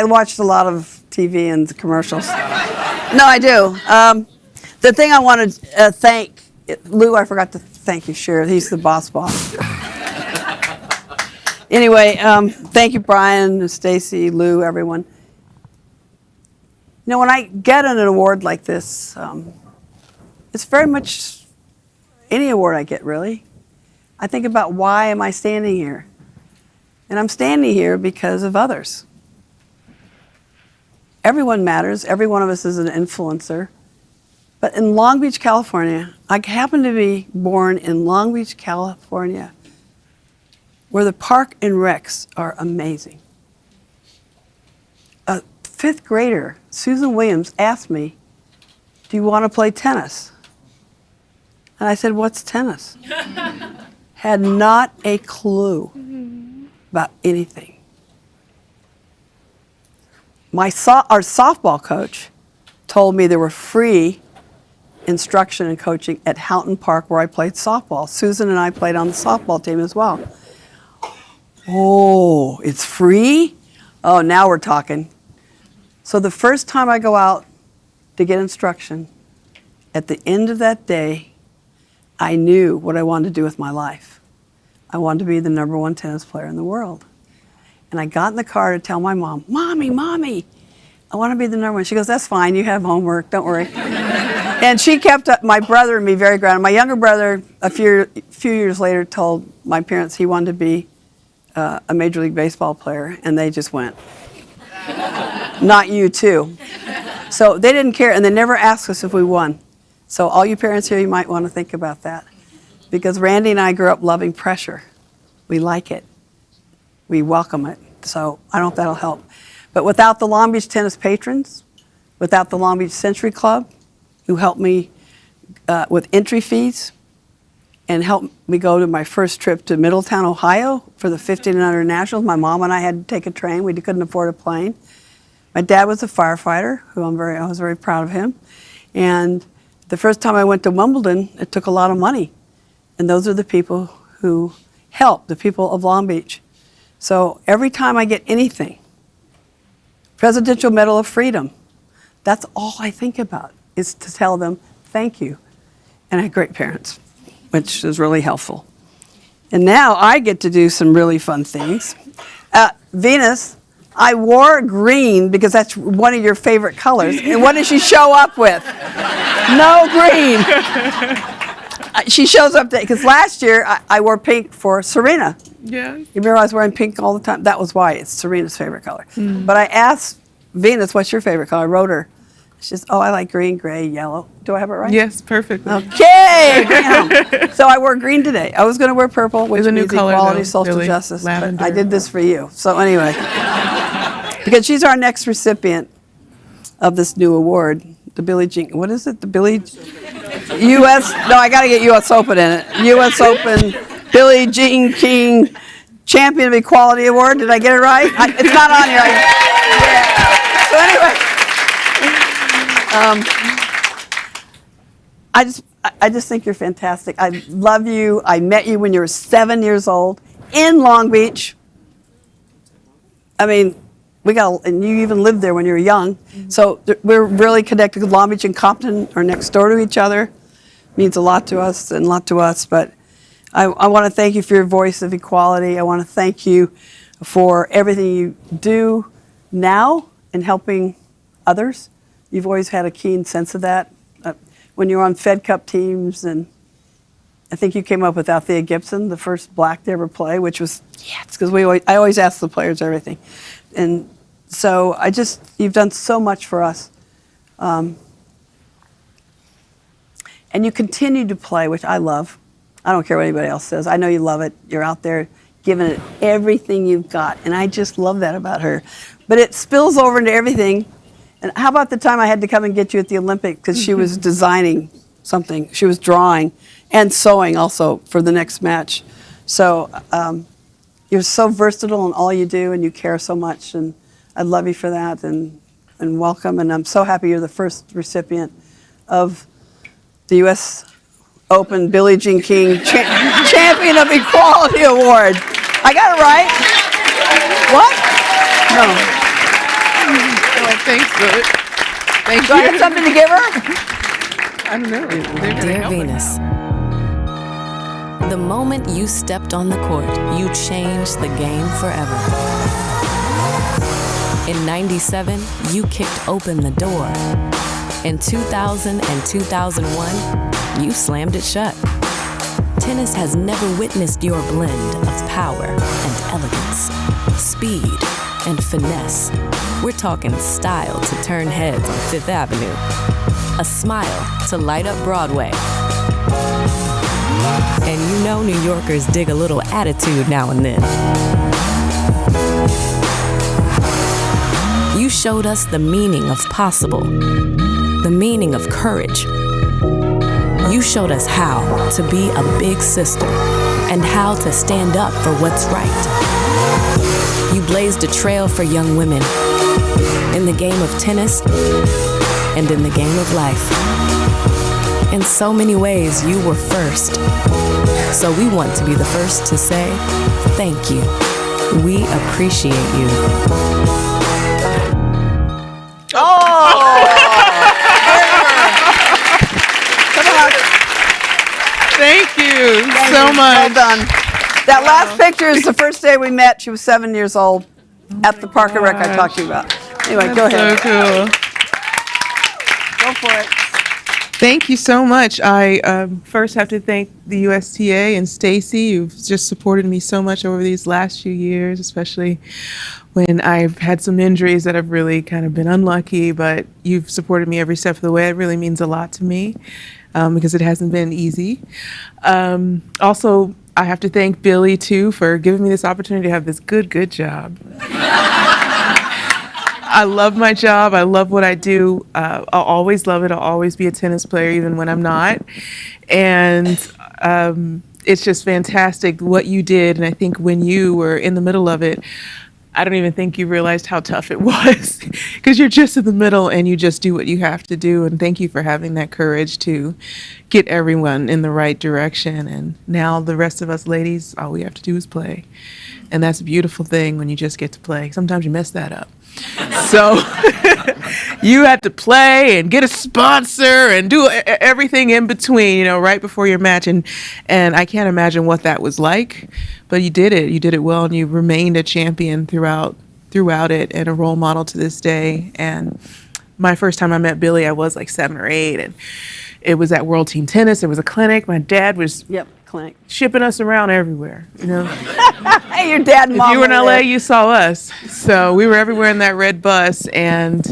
watched a lot of TV and commercials. No, I do. The thing I want to thank, Lou, I forgot to thank you, sure. He's the boss. Anyway, thank you, Brian, Stacy, Lou, everyone. You know, when I get an award like this, it's very much any award I get, really. I think about why am I standing here? And I'm standing here because of others. Everyone matters. Every one of us is an influencer. But in Long Beach, California, I happen to be born in Long Beach, California, where the park and recs are amazing. A fifth grader, Susan Williams, asked me, do you want to play tennis? And I said, what's tennis? Had not a clue about anything. Our softball coach told me there were free instruction and coaching at Houghton Park where I played softball. Susan and I played on the softball team as well. Oh, it's free? Oh, now we're talking. So the first time I go out to get instruction, at the end of that day, I knew what I wanted to do with my life. I wanted to be the #1 tennis player in the world. And I got in the car to tell my mom, Mommy, I want to be the #1. She goes, that's fine, you have homework, don't worry. And she kept my brother and me very grounded. My younger brother, a few years later, told my parents he wanted to be a Major League Baseball player, and they just went, not you too. So they didn't care, and they never asked us if we won. So all you parents here, you might want to think about that. Because Randy and I grew up loving pressure. We like it. We welcome it. So I don't know if that'll help. But without the Long Beach tennis patrons, without the Long Beach Century Club, who helped me with entry fees and helped me go to my first trip to Middletown, Ohio for the 15 and under nationals. My mom and I had to take a train. We couldn't afford a plane. My dad was a firefighter, who I was very proud of him. And the first time I went to Wimbledon, it took a lot of money. And those are the people who help, the people of Long Beach. So every time I get anything, Presidential Medal of Freedom, that's all I think about, is to tell them thank you. And I had great parents, which is really helpful. And now I get to do some really fun things. Venus, I wore green because that's one of your favorite colors. And what does she show up with? No green. She shows up because last year I wore pink for Serena. Yeah. You remember I was wearing pink all the time? That was why. It's Serena's favorite color. But I asked Venus, what's your favorite color? I wrote her. She says, oh, I like green, gray, yellow. Do I have it right? Yes, perfect. Okay. So I wore green today. I was going to wear purple, which a new means color, equality, though, social Billie. justice. Lavender. But I did this for you. So anyway, because she's our next recipient of this new award, the Billie Jean. What is it? The Billie U.S. No, I got to get U.S. Open in it. U.S. Open Billie Jean King Champion of Equality Award. Did I get it right? It's not on here. Yeah. So anyway. I just think you're fantastic. I love you. I met you when you were 7 years old in Long Beach. I mean, and you even lived there when you were young. So we're really connected. Long Beach and Compton are next door to each other. Means a lot to us and a lot to us. But I want to thank you for your voice of equality. I want to thank you for everything you do now in helping others. You've always had a keen sense of that. When you were on Fed Cup teams, and I think you came up with Althea Gibson, the first black to ever play, which was, because I always ask the players everything. And so you've done so much for us. And you continue to play, which I love. I don't care what anybody else says. I know you love it. You're out there giving it everything you've got. And I just love that about her. But it spills over into everything. And how about the time I had to come and get you at the Olympics because she was designing something. She was drawing and sewing also for the next match. So you're so versatile in all you do, and you care so much. And I love you for that, and welcome. And I'm so happy you're the first recipient of the U.S. Open Billie Jean King Champion of Equality Award. I got it right? What? No. Thanks, Billie. Thank Do I have something to give her? I don't know. Dear Venus, the moment you stepped on the court, you changed the game forever. In '97, you kicked open the door. In 2000 and 2001, you slammed it shut. Tennis has never witnessed your blend of power and elegance, speed and finesse. We're talking style to turn heads on Fifth Avenue, a smile to light up Broadway. And you know New Yorkers dig a little attitude now and then. You showed us the meaning of possible, the meaning of courage. You showed us how to be a big sister and how to stand up for what's right. You blazed a trail for young women in the game of tennis and in the game of life. In so many ways, you were first. So we want to be the first to say thank you. We appreciate you. Oh! Come on. Thank you so much. Well done. That last picture is the first day we met. She was 7 years old at the Park and Rec I talked to you about. Anyway, go ahead. So cool. Go for it. Thank you so much. I first have to thank the USTA and Stacy, who've just supported me so much over these last few years, especially when I've had some injuries that have really kind of been unlucky, but you've supported me every step of the way. It really means a lot to me because it hasn't been easy. Also, I have to thank Billie, too, for giving me this opportunity to have this good job. I love my job. I love what I do. I'll always love it. I'll always be a tennis player, even when I'm not. And it's just fantastic what you did. And I think when you were in the middle of it, I don't even think you realized how tough it was because you're just in the middle and you just do what you have to do. And thank you for having that courage to get everyone in the right direction. And now the rest of us ladies, all we have to do is play. And that's a beautiful thing when you just get to play. Sometimes you mess that up. So you had to play and get a sponsor and do everything in between, you know, right before your match. And I can't imagine what that was like, but you did it. You did it well, and you remained a champion throughout it and a role model to this day. And my first time I met Billie, I was like 7 or 8, and it was at World Team Tennis. There was a clinic. My dad was clinic shipping us around everywhere, you know. Hey, your dad and mom. If you were in LA, you saw us. So we were everywhere in that red bus, and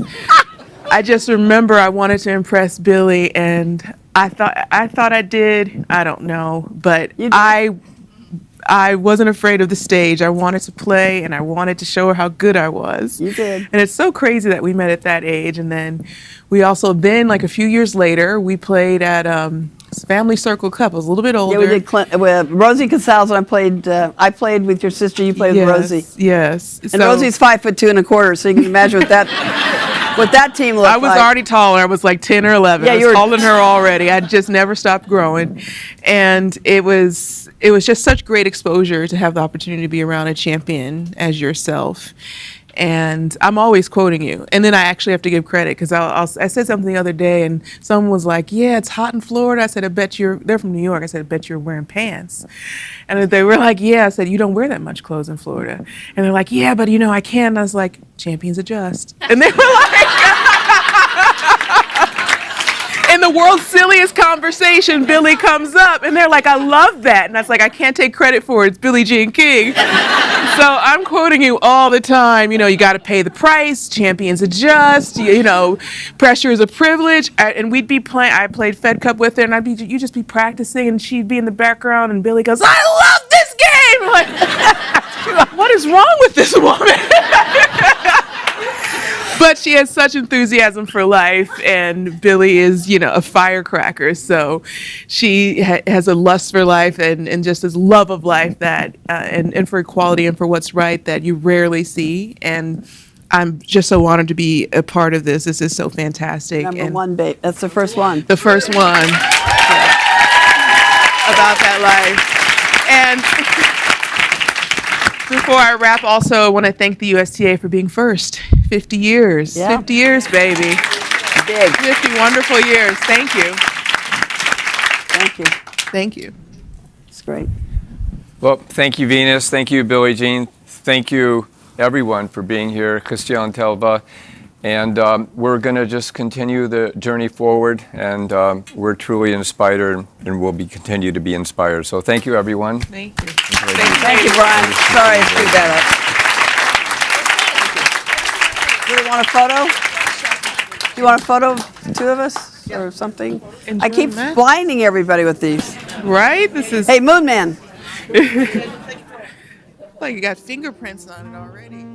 I just remember I wanted to impress Billie, and I thought I did. I don't know, but I wasn't afraid of the stage. I wanted to play, and I wanted to show her how good I was. You did. And it's so crazy that we met at that age, and then we also like a few years later, we played at Family Circle Cup. I was a little bit older. Yeah, we did with Rosie Casals, and I played with your sister. You played with Rosie. Yes. And Rosie's 5'2" and a quarter, so you can imagine what that team looked like. I was already taller. I was like 10 or 11. Yeah, I was taller than her already. I just never stopped growing. And it was just such great exposure to have the opportunity to be around a champion as yourself. And I'm always quoting you. And then I actually have to give credit because I said something the other day and someone was like, yeah, it's hot in Florida. I said, they're from New York. I said, I bet you're wearing pants. And they were like, yeah. I said, you don't wear that much clothes in Florida. And they're like, yeah, but you know, I can. And I was like, champions adjust. And they were like, in the world's silliest conversation, Billie comes up and they're like, I love that. And I was like, I can't take credit for it. It's Billie Jean King. So I'm quoting you all the time. You know, you got to pay the price. Champions adjust. You know, pressure is a privilege. And we'd be playing. I played Fed Cup with her, and you just be practicing, and she'd be in the background, and Billie goes, I love this game. I'm like, what is wrong with this woman? But she has such enthusiasm for life, and Billie is, you know, a firecracker. So she has a lust for life and just this love of life that and for equality and for what's right that you rarely see. And I'm just so honored to be a part of this. This is so fantastic. Number one, babe. That's the first one. The first one. About that life. And before I wrap, also, I want to thank the USTA for being first. 50 years. Yeah. 50 years, baby. Big. 50 wonderful years. Thank you. Thank you. Thank you. It's great. Well, thank you, Venus. Thank you, Billie Jean. Thank you, everyone, for being here. Christiane, Telva. And we're going to just continue the journey forward, and we're truly inspired and will continue to be inspired. So thank you, everyone. Thank you. Thank you, Brian. Sorry I screwed that up. Do you want a photo? Do you want a photo of 2 of us or something? I keep blinding everybody with these. Right? This is. Hey, Moon Man. Like you got fingerprints on it already.